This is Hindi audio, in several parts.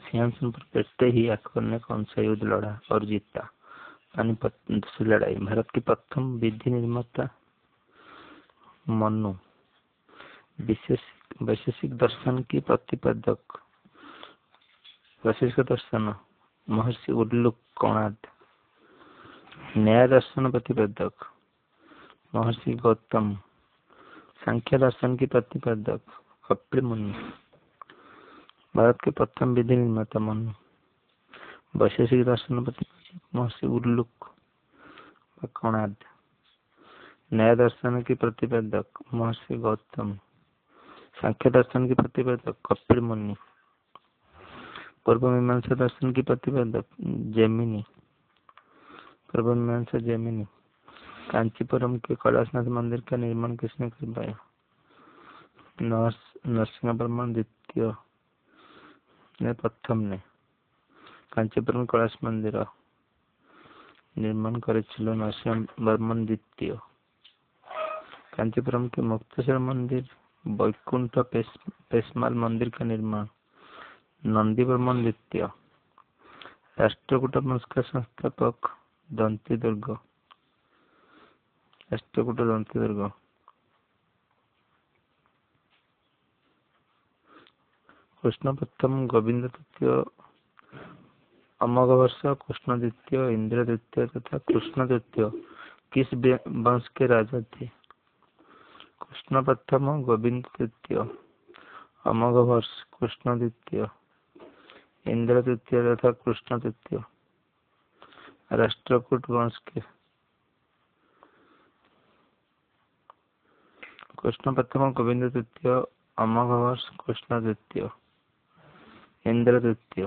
सिंहासन पर बैठते ही अकबर ने कौन सा युद्ध लड़ा और जीता? पानीपत दूसरी लड़ाई। भारत की प्रथम विधि निर्माता मनु। वैशेषिक दर्शन की प्रतिपादक वैशेषिक दर्शन महर्षि उल्लूक कणाद। न्याय दर्शन प्रतिपादक महर्षि गौतम। सांख्य दर्शन की प्रतिपादक कपिल मुनि। भारत के प्रथम विधि निर्माता मनु। वैशेषिक दर्शन प्रतिपादक महर्षि उल्लूक कणाद। न्याय दर्शन की प्रतिपादक महर्षि गौतम। सांख्य दर्शन की प्रतिपादक कपिल मुनि। पूर्व मीमांसा दर्शन की प्रतिपादक जैमिनी। पूर्व मीमांसा जैमिनी। कांचीपुरम के कैलाशनाथ मंदिर का निर्माण किसने करवाया? नरसिंहवर्मा द्वितीय ने प्रथम ने कांचीपुरम कैलाश मंदिर निर्माण करिथिले नरसिंहवर्मन द्वितीय। कांचीपुरम के मुक्तेश्वर मंदिर वैकुंठ पेशमाल मंदिर का निर्माण नंदीवर्मन द्वितीय। राष्ट्रकूट वंश का संस्थापक दंती दुर्ग। राष्ट्रकूट दंती दुर्ग। कृष्ण प्रथम, गोविंद तृतीय, अमोघ वर्ष, कृष्ण द्वितीय, इंद्र द्वितीय तथा कृष्ण तृतीय किस वंश के राजा थे? कृष्ण प्रथम, गोविंद तृतीय, अमोघ वर्ष, कृष्ण द्वितीय, इंद्र तृतीय तथा कृष्ण तृतीय राष्ट्रकूट वंश के। कृष्ण प्रथम, गोविंद तृतीय, अमोघ वर्ष, कृष्ण द्वितीय, इंद्र तृतीय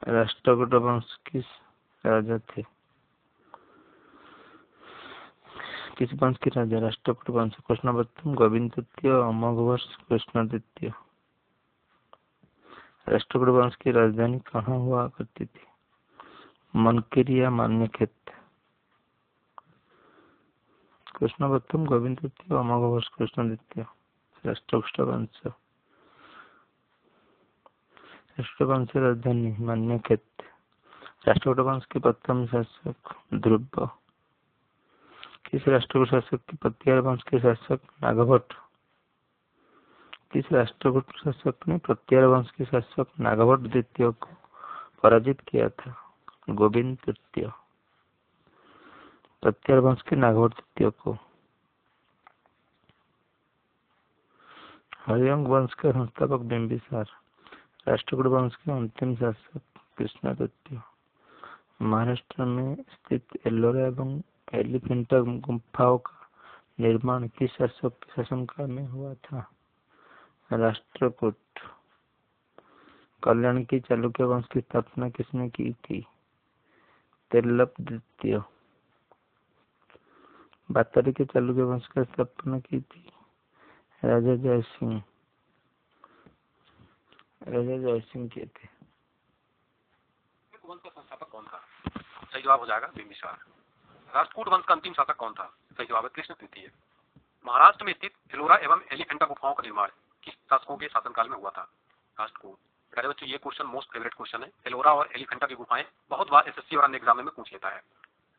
राष्ट्रकूट वंश किस राजा थे? किस वंश के राजा? राष्ट्रकूट वंश। कृष्ण प्रथम, गोविंद तृतीय, अमोघ वर्ष, कृष्ण द्वितीय। राष्ट्रकूट वंश की राजधानी कहाँ हुआ करती थी? मनकेरी या मान्यखेत। कृष्ण प्रथम, गोविंद तृतीय, अमोघ वर्ष, कृष्ण द्वितीय राष्ट्रकूट वंश। राष्ट्रकूट वंश की राजधानी मान्यखेत। राष्ट्रकूट वंश के प्रथम शासक ध्रुव। किस राष्ट्रकूट शासक के पतियार वंश के शासक नागभट्ट? किस राष्ट्रकूट शासक ने पतियार वंश के शासक नागभट्ट द्वितीय को पराजित किया था? गोविंद तृतीय। पतियार वंश के नागभट्ट द्वितीय को। हरियंग वंश का संस्थापक बिंबिसार। राष्ट्रकूट वंश के अंतिम शासक कृष्ण तृतीय। महाराष्ट्र में स्थित एलोरा एवं एलिफेंटा गुफाओं का निर्माण किस शासक के शासनकाल में हुआ था? राष्ट्रकूट। कल्याण की चालुक्य वंश की स्थापना किसने की थी? तेलप द्वितीय। बातरी के चालुक्य वंश का स्थापना की थी राजा जयसिंह। राजा जयसिंह के थे। वंश का संस्थापक कौन था? सही जवाब हो जाएगा बिंबिसार। राष्ट्रकूट वंश का अंतिम शासक कौन था? सही जवाब है कृष्ण तृतीय। महाराष्ट्र में स्थित एलोरा एवं एलिफेंटा गुफाओं का निर्माण किस शासकों के शासनकाल में हुआ था? राष्ट्रकूट। प्यारे बच्चों, ये क्वेश्चन मोस्ट फेवरेट क्वेश्चन है। एलोरा और एलिफेंटा की गुफाएं बहुत बार एसएससी और अन्य एग्जाम में पूछ लेता है।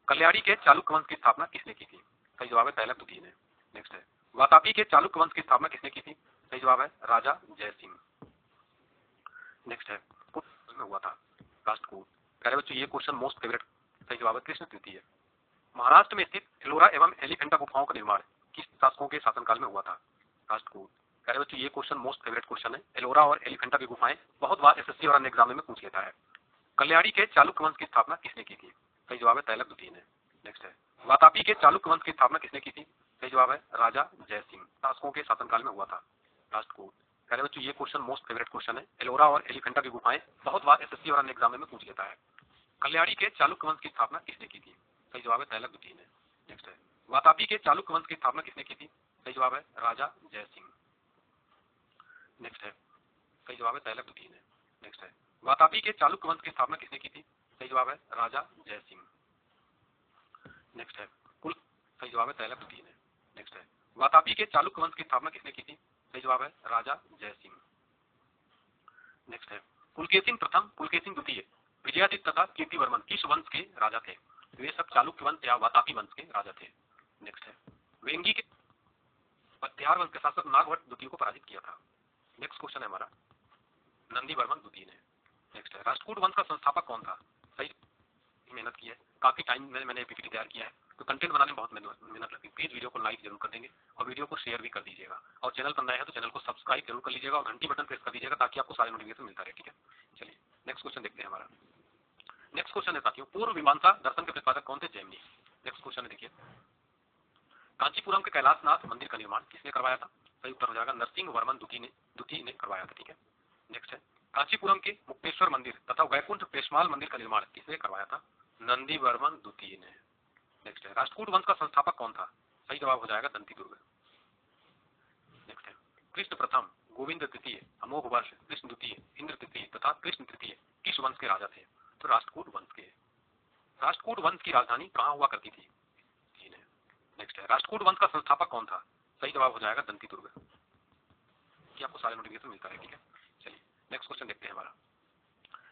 कल्याणी के चालुक्य वंश की स्थापना किसने की थी? सही जवाब है पहला तुतीय ने। नेक्स्ट है वातापी के चालुक्य वंश की स्थापना किसने की थी? सही जवाब है राजा जयसिंह। नेक्स्ट है में हुआ था? राष्ट्रकूट। प्यारे बच्चों, ये क्वेश्चन मोस्ट फेवरेट। सही जवाब है कृष्ण तृतीय। महाराष्ट्र में स्थित एलोरा एवं एलिफेंटा गुफाओं का निर्माण किस शासकों के शासनकाल में हुआ था? राष्ट्रकूट। प्यारे बच्चों, ये क्वेश्चन मोस्ट फेवरेट क्वेश्चन है। एलोरा और एलिफेंटा की गुफाएं बहुत बार एसएससी और अन्य एग्जाम में पूछ लेता है। कल्याणी के चालुक्य वंश की स्थापना किसने की थी? सही जवाब है तैलक द्वितीय ने। नेक्स्ट है वातापी के चालुक्य वंश की स्थापना किसने की थी? सही जवाब है राजा जयसिंह। शासकों के शासनकाल में हुआ था? राष्ट्रकूट। प्यारे बच्चों, ये क्वेश्चन मोस्ट फेवरेट क्वेश्चन है। एलोरा और एलिफेंटा की गुफाएं बहुत बार एसएससी और अन्य एग्जाम में पूछ लेता है। कल्याणी के चालुक्य वंश की स्थापना किसने की थी? सही जवाब है तैलक द्वितीय ने। नेक्स्ट है वातापी के चालुक्य वंश की स्थापना किसने की थी? सही जवाब है राजा जयसिंह। नेक्स्ट है सही जवाब है तैलक द्वितीय ने। नेक्स्ट है वातापी के चालुक्य वंश की स्थापना किसने की थी? सही जवाब है राजा जयसिंह। नेक्स्ट है कुल। सही जवाब है तैलक द्वितीय ने। नेक्स्ट है वातापी के चालुक्य वंश की स्थापना किसने की थी? सही जवाब है राजा जयसिंह। नेक्स्ट है पुलकेशिन प्रथम, पुलकेशिन द्वितीय, विजयादित्य तथा कीर्तिवर्मन किस वंश के राजा थे? वे सब चालुक्य वंश या वातापी वंश के राजा थे। नेक्स्ट है, वेंगी के पत्यार वंश के शासक नागभट्ट द्वितीय को पराजित किया था। नेक्स्ट क्वेश्चन है हमारा, नंदी वर्मन द्वितीय ने। नेक्स्ट है, राष्ट्रकूट वंश का संस्थापक कौन था? सही मेहनत की है, काफी टाइम में मैंने पीपीटी तैयार किया है, तो कंटेंट बनाने में बहुत मेहनत लगती है। प्लीज वीडियो को लाइक जरूर कर देंगे और वीडियो को शेयर भी कर दीजिएगा, और चैनल पर नए हैं तो चैनल को सब्सक्राइब जरूर कर लीजिएगा और घंटी बटन प्रेस कर दीजिएगा ताकि आपको सारे नोटिफिकेशन मिलता रहे। ठीक है, चलिए नेक्स्ट क्वेश्चन देखते हैं हमारा। नेक्स्ट क्वेश्चन है साथियों, पूर्व मीमांसा दर्शन के प्रतिपादक कौन थे? जैमिनी। नेक्स्ट क्वेश्चन है देखिए, कांचीपुरम के कैलाशनाथ मंदिर का निर्माण किसने करवाया था? सही उत्तर हो जाएगा नरसिंह वर्मन द्वितीय ने करवाया था। ठीक है, नेक्स्ट है, कांचीपुरम के मुक्तेश्वर मंदिर तथा वैकुंठ पेशमाल मंदिर का निर्माण किसने करवाया था? नंदी वर्मन द्वितीय ने। नेक्स्ट है, राष्ट्रकूट वंश का संस्थापक कौन था? सही जवाब हो जाएगा दंती दुर्ग। नेक्स्ट है, कृष्ण प्रथम, गोविंद तृतीय, अमोघ वर्ष, कृष्ण द्वितीय, इंद्र तृतीय तथा कृष्ण तृतीय किस वंश के राजा थे? तो राष्ट्रकूट वंश के। राष्ट्रकूट वंश की राजधानी कहाँ हुआ करती थी? नेक्स्ट है, राष्ट्रकूट वंश का संस्थापक कौन था? सही जवाब हो जाएगा दंती दुर्ग। कि आपको सारे नोटिफिकेशन मिलता है। ठीक है, चलिए नेक्स्ट क्वेश्चन देखते हैं हमारा।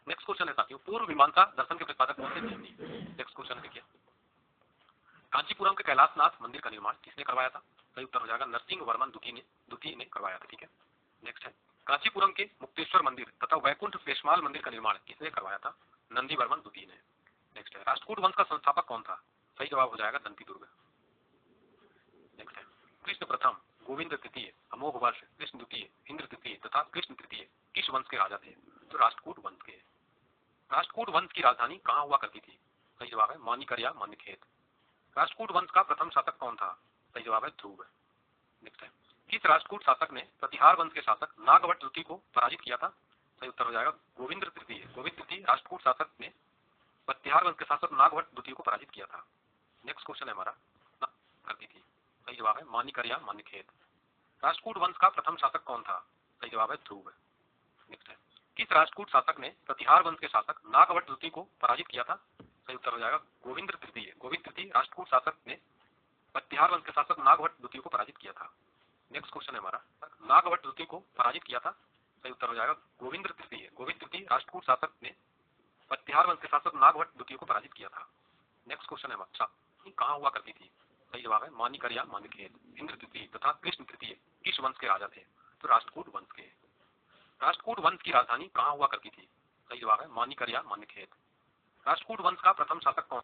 नेक्स्ट क्वेश्चन है साथियों, पूर्व मीमांसा दर्शन के प्रतिपादक कौन थे? जैमिनी। नेक्स्ट क्वेश्चन देखिए, कांचीपुरम के कैलाशनाथ मंदिर का निर्माण किसने करवाया था? सही उत्तर हो जाएगा नरसिंह वर्मन द्वितीय ने करवाया था। ठीक है, नेक्स्ट है, कांचीपुरम के मुक्तेश्वर मंदिर तथा वैकुंठ पेशमाल मंदिर का निर्माण किसने करवाया था? नंदी वर्मन द्वितीय ने। नेक्स्ट है, राष्ट्रकूट वंश का संस्थापक कौन था? सही जवाब हो जाएगा दंती दुर्ग। नेक्स्ट है, कृष्ण प्रथम, गोविंद तृतीय, अमोघ वर्ष, कृष्ण द्वितीय, इंद्र तृतीय तथा कृष्ण तृतीय किस वंश के राजा थे? तो राष्ट्रकूट वंश के। राष्ट्रकूट वंश की राजधानी कहाँ हुआ करती थी? सही जवाब है मानिकर या मान्यखेत। राष्ट्रकूट वंश का प्रथम शासक कौन था? सही जवाब है ध्रुव। नेक्स्ट है, किस राष्ट्रकूट शासक ने प्रतिहार वंश के शासक नागभट्ट द्वितीय को पराजित किया था? सही उत्तर हो जाएगा गोविंद तृतीय। गोविंद तृतीय राष्ट्रकूट शासक ने प्रतिहार वंश के शासक नागभट्ट द्वितीय को पराजित किया था। नेक्स्ट क्वेश्चन है हमारा, करती थी। सही जवाब है मानिकर या मान्यखेत। राष्ट्रकूट वंश का प्रथम शासक कौन था? सही जवाब है ध्रुव। नेक्स्ट है, किस राष्ट्रकूट शासक ने प्रतिहार वंश के शासक नागभट्ट द्वितीय को पराजित किया था? सही उत्तर हो जाएगा गोविंद तृतीय। गोविंद तृतीय राष्ट्रकूट शासक ने प्रतिहार वंश के शासक नागभट्ट द्वितीय को पराजित किया था। नेक्स्ट क्वेश्चन है हमारा, नागभट्ट द्वितीय को पराजित किया था? सही उत्तर हो जाएगा गोविंद तृतीय। गोविंद तृतीय राष्ट्रकूट शासक ने प्रतिहार वंश के शासक नागभट्ट द्वितीय को पराजित किया था। नेक्स्ट क्वेश्चन है हमारा, कहाँ हुआ करती थी? सही जवाब है मानिकर या मान्यखेत। इंद्र तृतीय तथा कृष्ण तृतीय किस वंश के राजा थे? तो राष्ट्रकूट वंश के। राष्ट्रकूट वंश की राजधानी कहाँ हुआ करती थी? सही जवाब है मानिकर या मान्यखेत। राष्ट्रकूट वंश का प्रथम शासक कौन?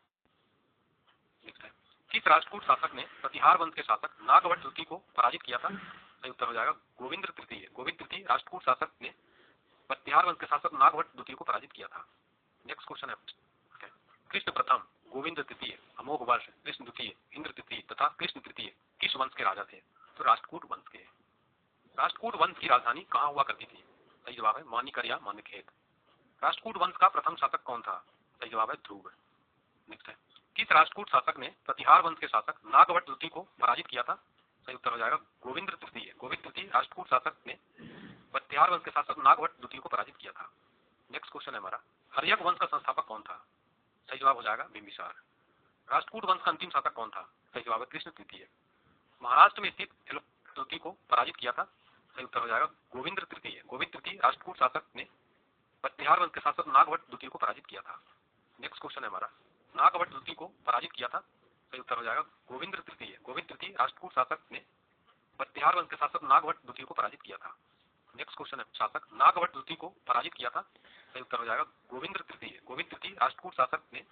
नेक्स्ट है, किस राष्ट्रकूट शासक ने प्रतिहार वंश के शासक नागभट्ट द्वितीय को पराजित किया था? सही उत्तर हो जाएगा गोविंद तृतीय। गोविंद तृतीय राष्ट्रकूट शासक ने प्रतिहार वंश के शासक नागभट्ट द्वितीय को पराजित किया था। नेक्स्ट क्वेश्चन है, कृष्ण प्रथम, गोविंद तृतीय, अमोघ वर्ष, कृष्ण द्वितीय, इंद्र तृतीय तथा कृष्ण तृतीय किस वंश के राजा थे? तो राष्ट्रकूट वंश के। राष्ट्रकूट वंश की राजधानी कहाँ हुआ करती थी? सही जवाब है मानिकर या मान्यखेत। राष्ट्रकूट वंश का प्रथम शासक कौन था? सही जवाब है ध्रुव। नेक्स्ट है, किस राष्ट्रकूट शासक ने प्रतिहार वंश के शासक नागभट्ट द्वितीय को पराजित किया था? सही उत्तर हो जाएगा गोविंद तृतीय। गोविंद तृतीय राष्ट्रकूट शासक ने प्रतिहार वंश के शासक नागभट्ट द्वितीय को पराजित किया था। नेक्स्ट क्वेश्चन है हमारा, हर्यक वंश का संस्थापक कौन था? सही जवाब हो जाएगा बिंबिसार। राष्ट्रकूट वंश का अंतिम शासक कौन था? सही जवाब है कृष्ण तृतीय। महाराष्ट्र में स्थित द्वितीय को पराजित किया था? सही उत्तर हो जाएगा गोविंद तृतीय। गोविंद तृतीय राष्ट्रकूट शासक ने प्रतिहार वंश के शासक नागभट्ट द्वितीय को पराजित किया था। नेक्स्ट क्वेश्चन है हमारा, नागभट्ट द्वितीय को पराजित किया था? सही उत्तर हो जाएगा गोविंद तृतीय। गोविंद तृतीय राष्ट्रकूट शासक ने प्रतिहार वंश के शासक नागभट्ट द्वितीय को पराजित किया था। नेक्स्ट क्वेश्चन है, शासक नागभट्ट द्वितीय को पराजित किया था? सही उत्तर हो जाएगा गोविंद तृतीय। गोविंद तृतीय राष्ट्रकूट शासक ने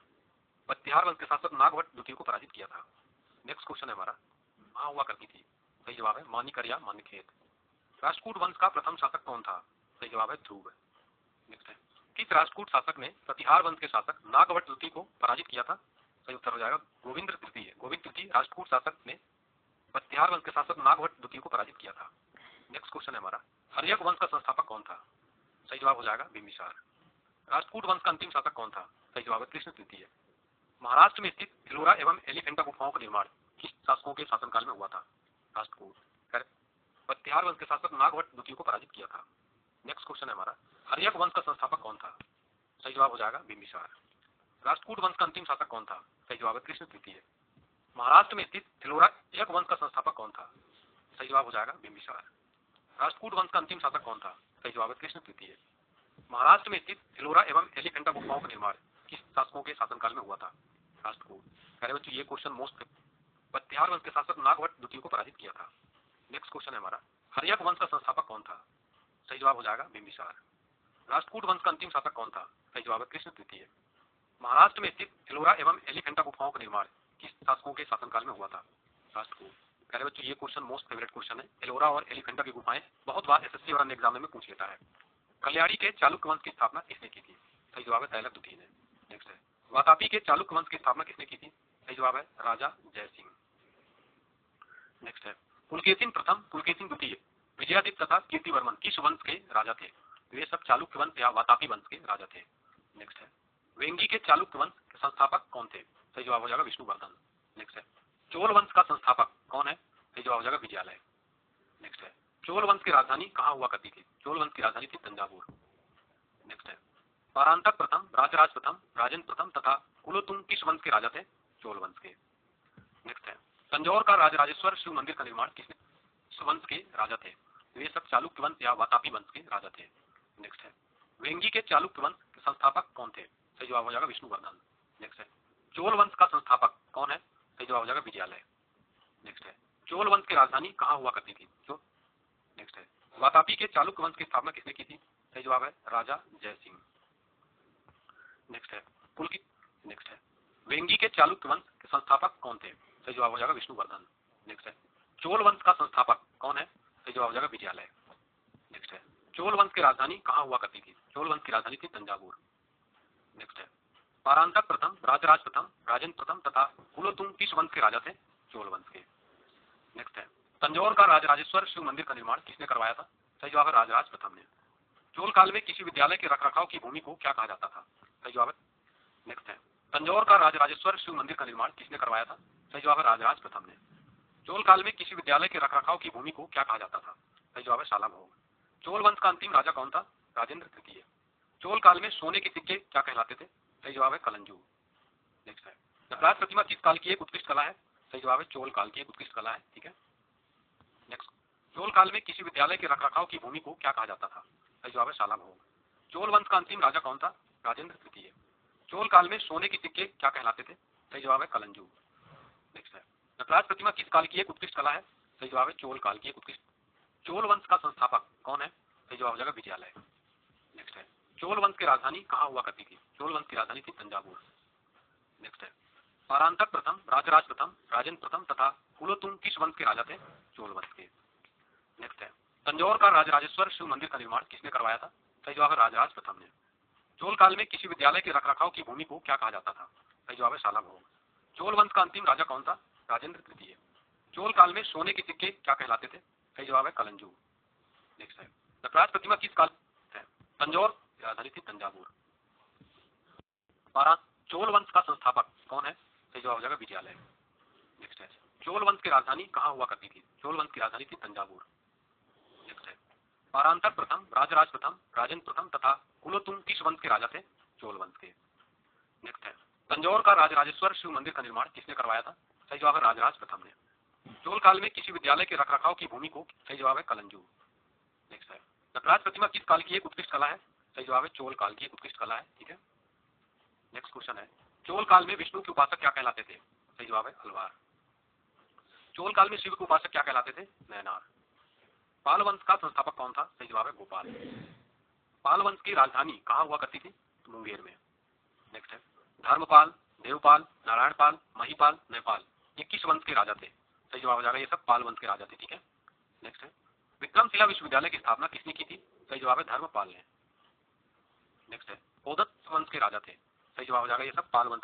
प्रतिहार वंश के शासक नागभट्ट द्वितीय को पराजित किया था। नेक्स्ट क्वेश्चन है हमारा, कहाँ हुआ करती थी? सही जवाब है मानिकर या मान्यखेत। राष्ट्रकूट वंश का प्रथम शासक कौन था? सही जवाब है ध्रुव। नेक्स्ट है, किस राष्ट्रकूट शासक ने प्रतिहार वंश के शासक नागभट्ट द्वितीय को पराजित किया था? सही उत्तर हो जाएगा गोविंद तृतीय। गोविंद तृतीय राष्ट्रकूट शासक ने प्रतिहार वंश के शासक नागभट्ट द्वितीय को पराजित किया था। नेक्स्ट क्वेश्चन है हमारा, हर्यक वंश का संस्थापक कौन था? सही जवाब हो जाएगा बिंबिसार। राष्ट्रकूट वंश का अंतिम शासक कौन था? सही जवाब है कृष्ण तृतीय। महाराष्ट्र में स्थित एलोरा एवं एलिफेंटा गुफाओं का निर्माण किस शासकों के शासनकाल में हुआ था? राष्ट्रकूट। प्रतिहार वंश के शासक नागभट्ट द्वितीय को पराजित किया था। नेक्स्ट क्वेश्चन है हमारा, हर्यक वंश का संस्थापक कौन था? सही जवाब हो जाएगा बिंबिसार। राष्ट्रकूट वंश का अंतिम शासक कौन था? सही जवाब है कृष्ण तृतीय। महाराष्ट्र में स्थित एलोरा एक वंश का संस्थापक कौन था? सही जवाब हो जाएगा बिंबिसार। राष्ट्रकूट वंश का अंतिम शासक कौन था? सही जवाब है कृष्ण तृतीय। महाराष्ट्र में स्थित एलोरा एवं एलिफेंटा गुफाओं का निर्माण किस शासकों के शासनकाल में हुआ था? राष्ट्रकूट। प्यारे बच्चों ये क्वेश्चन मोस्ट पत्तिहार वंश के शासक नागभट्ट द्वितीय को पराजित किया था। नेक्स्ट क्वेश्चन है हमारा, हर्यक वंश का संस्थापक कौन था? सही जवाब हो जाएगा बिंबिसार। राष्ट्रकूट वंश का अंतिम शासक कौन था? सही जवाब है कृष्ण तृतीय। महाराष्ट्र में स्थित एलोरा एवं एलिफेंटा गुफाओं का निर्माण किस शासकों के शासनकाल में हुआ था? राष्ट्रकूट। प्यारे बच्चों ये क्वेश्चन मोस्ट फेवरेट क्वेश्चन है। एलोरा और एलिफेंटा की गुफाएं बहुत बार एसएससी और अन्य एग्जाम में पूछ लेता है। कल्याणी के चालुक्य वंश की स्थापना किसने की थी? सही जवाब है दैलक द्वितीय ने। नेक्स्ट है, वातापी के चालुक्य वंश की स्थापना किसने की थी? सही जवाब है राजा जयसिंह। नेक्स्ट है, पुलकेशिन प्रथम, पुलकेशिन द्वितीय, विजयादित्य तथा कीर्तिवर्मन किस वंश के राजा थे? वे सब चालुक्य वंश या वातापी वंश के राजा थे। नेक्स्ट है, वेंगी के चालुक्य वंश के संस्थापक कौन थे? सही जवाब हो जाएगा विष्णुवर्धन। नेक्स्ट है, चोल वंश का संस्थापक कौन है? सही जवाब हो जाएगा विजयालय। नेक्स्ट है, चोल वंश की राजधानी कहाँ हुआ करती थी? चोल वंश की राजधानी थी तंजावुर। नेक्स्ट है, परांतक प्रथम, राजराज प्रथम, राजेंद्र प्रथम तथा कुलोतुंग किस वंश के राजा थे? चोल वंश के। नेक्स्ट है, तंजौर का राजराजेश्वर शिव मंदिर का निर्माण किसने? किस वंश के राजा थे? वे सब चालुक्य वंश या वातापी वंश के राजा थे। नेक्स्ट है, वेंगी के चालुक्य वंश के संस्थापक कौन थे? सही जवाब हो जाएगा विष्णुवर्धन। नेक्स्ट है, चोल वंश का संस्थापक कौन है? सही जवाब हो जाएगा विजयालय। नेक्स्ट है, चोल वंश की राजधानी कहाँ हुआ करती थी? नेक्स्ट है, वातापी के चालुक्य वंश की स्थापना किसने की थी? सही जवाब है राजा जयसिंह। नेक्स्ट है, नेक्स्ट है, वेंगी के चालुक्य वंश के संस्थापक कौन थे? सही जवाब हो जाएगा विष्णुवर्धन। नेक्स्ट है, चोल वंश का संस्थापक कौन है? सही जवाब हो जाएगा विजयालय। नेक्स्ट है, चोल वंश की राजधानी कहाँ हुआ करती थी? चोल वंश की राजधानी थी तंजावुर। नेक्स्ट है, परांतक प्रथम, राजराज प्रथम, राजेंद्र प्रथम तथा कुलोतुंग किस वंश के राजा थे? चोल वंश के। नेक्स्ट है, तंजौर का राजराजेश्वर शिव मंदिर का निर्माण किसने करवाया था? सही जवाब है राजराज प्रथम ने। चोल काल में किसी विद्यालय के रखरखाव की भूमि को क्या कहा जाता था? सही जवाब है। नेक्स्ट है, तंजौर का राजराजेश्वर शिव मंदिर का निर्माण किसने करवाया था? सही जवाब है राजराज प्रथम ने। चोल काल में किसी विद्यालय के रखरखाव की भूमि को क्या कहा जाता था? सही जवाब है शाला भोग। चोल वंश का अंतिम राजा कौन था? राजेंद्र तृतीय। चोल काल में सोने के सिक्के क्या कहलाते थे? सही जवाब है कलंजू। नेक्स्ट है, नटराज प्रतिमा किस काल की एक उत्कृष्ट कला है? सही जवाब है चोल काल की एक उत्कृष्ट कला है। ठीक है, नेक्स्ट, चोल काल में किसी विद्यालय के रखरखाव की भूमि को क्या कहा जाता था? सही जवाब है शाला भोग। चोल वंश का अंतिम राजा कौन था? राजेंद्र तृतीय। चोल काल में सोने के सिक्के क्या कहलाते थे? सही जवाब है कलंजू। नेक्स्ट है, नटराज प्रतिमा किस काल की एक उत्कृष्ट कला है? सही जवाब है चोल काल की एक उत्कृष्ट। चोल वंश का संस्थापक कौन है? सही जवाब हो जाएगा विजयालय। नेक्स्ट है, चोल वंश की राजधानी कहाँ हुआ करती थी? चोल वंश की राजधानी थी तंजावुर। नेक्स्ट है, परांतक प्रथम, राजराज प्रथम, राजेंद्र प्रथम तथा कुलोतुंग किस वंश के राजा थे? चोल वंश के। नेक्स्ट है, तंजौर का राजराजेश्वर शिव मंदिर का निर्माण किसने करवाया था? सही जवाब है राजराज प्रथम ने। चोल काल में किसी विद्यालय के रखरखाव की भूमि को क्या कहा जाता था? सही जवाब है शाला भोग। चोल वंश का अंतिम राजा कौन था? राजेंद्र तृतीय। चोल काल में सोने के सिक्के क्या कहलाते थे? सही जवाब है कलंजू। नेक्स्ट है, नटराज प्रतिमा किस काल है? तंजौर की राजधानी थी तंजावुर। चोल वंश का संस्थापक कौन है? सही जवाब हो जाएगा विजयालय। नेक्स्ट है, चोल वंश की राजधानी कहाँ हुआ करती थी? चोल वंश की राजधानी थी तंजावुर। नेक्स्ट है, परांतक प्रथम, राजराज प्रथम, राजेंद्र प्रथम तथा कुलोतुंग किस वंश के राजा थे? चोल वंश के। नेक्स्ट है, तंजौर का राजराजेश्वर शिव मंदिर का निर्माण किसने करवाया था? सही जवाब है राजराज प्रथम ने। चोल काल में किसी विद्यालय के रखरखाव की भूमि को, सही जवाब है कलंजू। नेक्स्ट है, नटराज प्रतिमा किस काल की एक उत्कृष्ट कला है? सही जवाब है चोल काल की एक उत्कृष्ट कला है। ठीक है, नेक्स्ट क्वेश्चन है, चोल काल में विष्णु के उपासक क्या कहलाते थे? सही जवाब है अलवार। चोल काल में शिव के उपासक क्या कहलाते थे? नैनार। पाल वंश का संस्थापक कौन था? सही जवाब है गोपाल। पाल वंश की राजधानी कहाँ हुआ करती थी? मुंगेर में। नेक्स्ट है, धर्मपाल, देवपाल, नारायणपाल, महिपाल, नेपाल ये किस वंश के राजा थे? सही जवाब हो जाएगा ये सब पाल वंश के राजा थे। ठीक है, नेक्स्ट है, विक्रमशिला विश्वविद्यालय की स्थापना किसने की थी? सही जवाब है धर्मपाल ने। नेक्स्ट है, ओदत वंश के राजा थे। सही जवाब हो जाएगा ये सब पाल वंश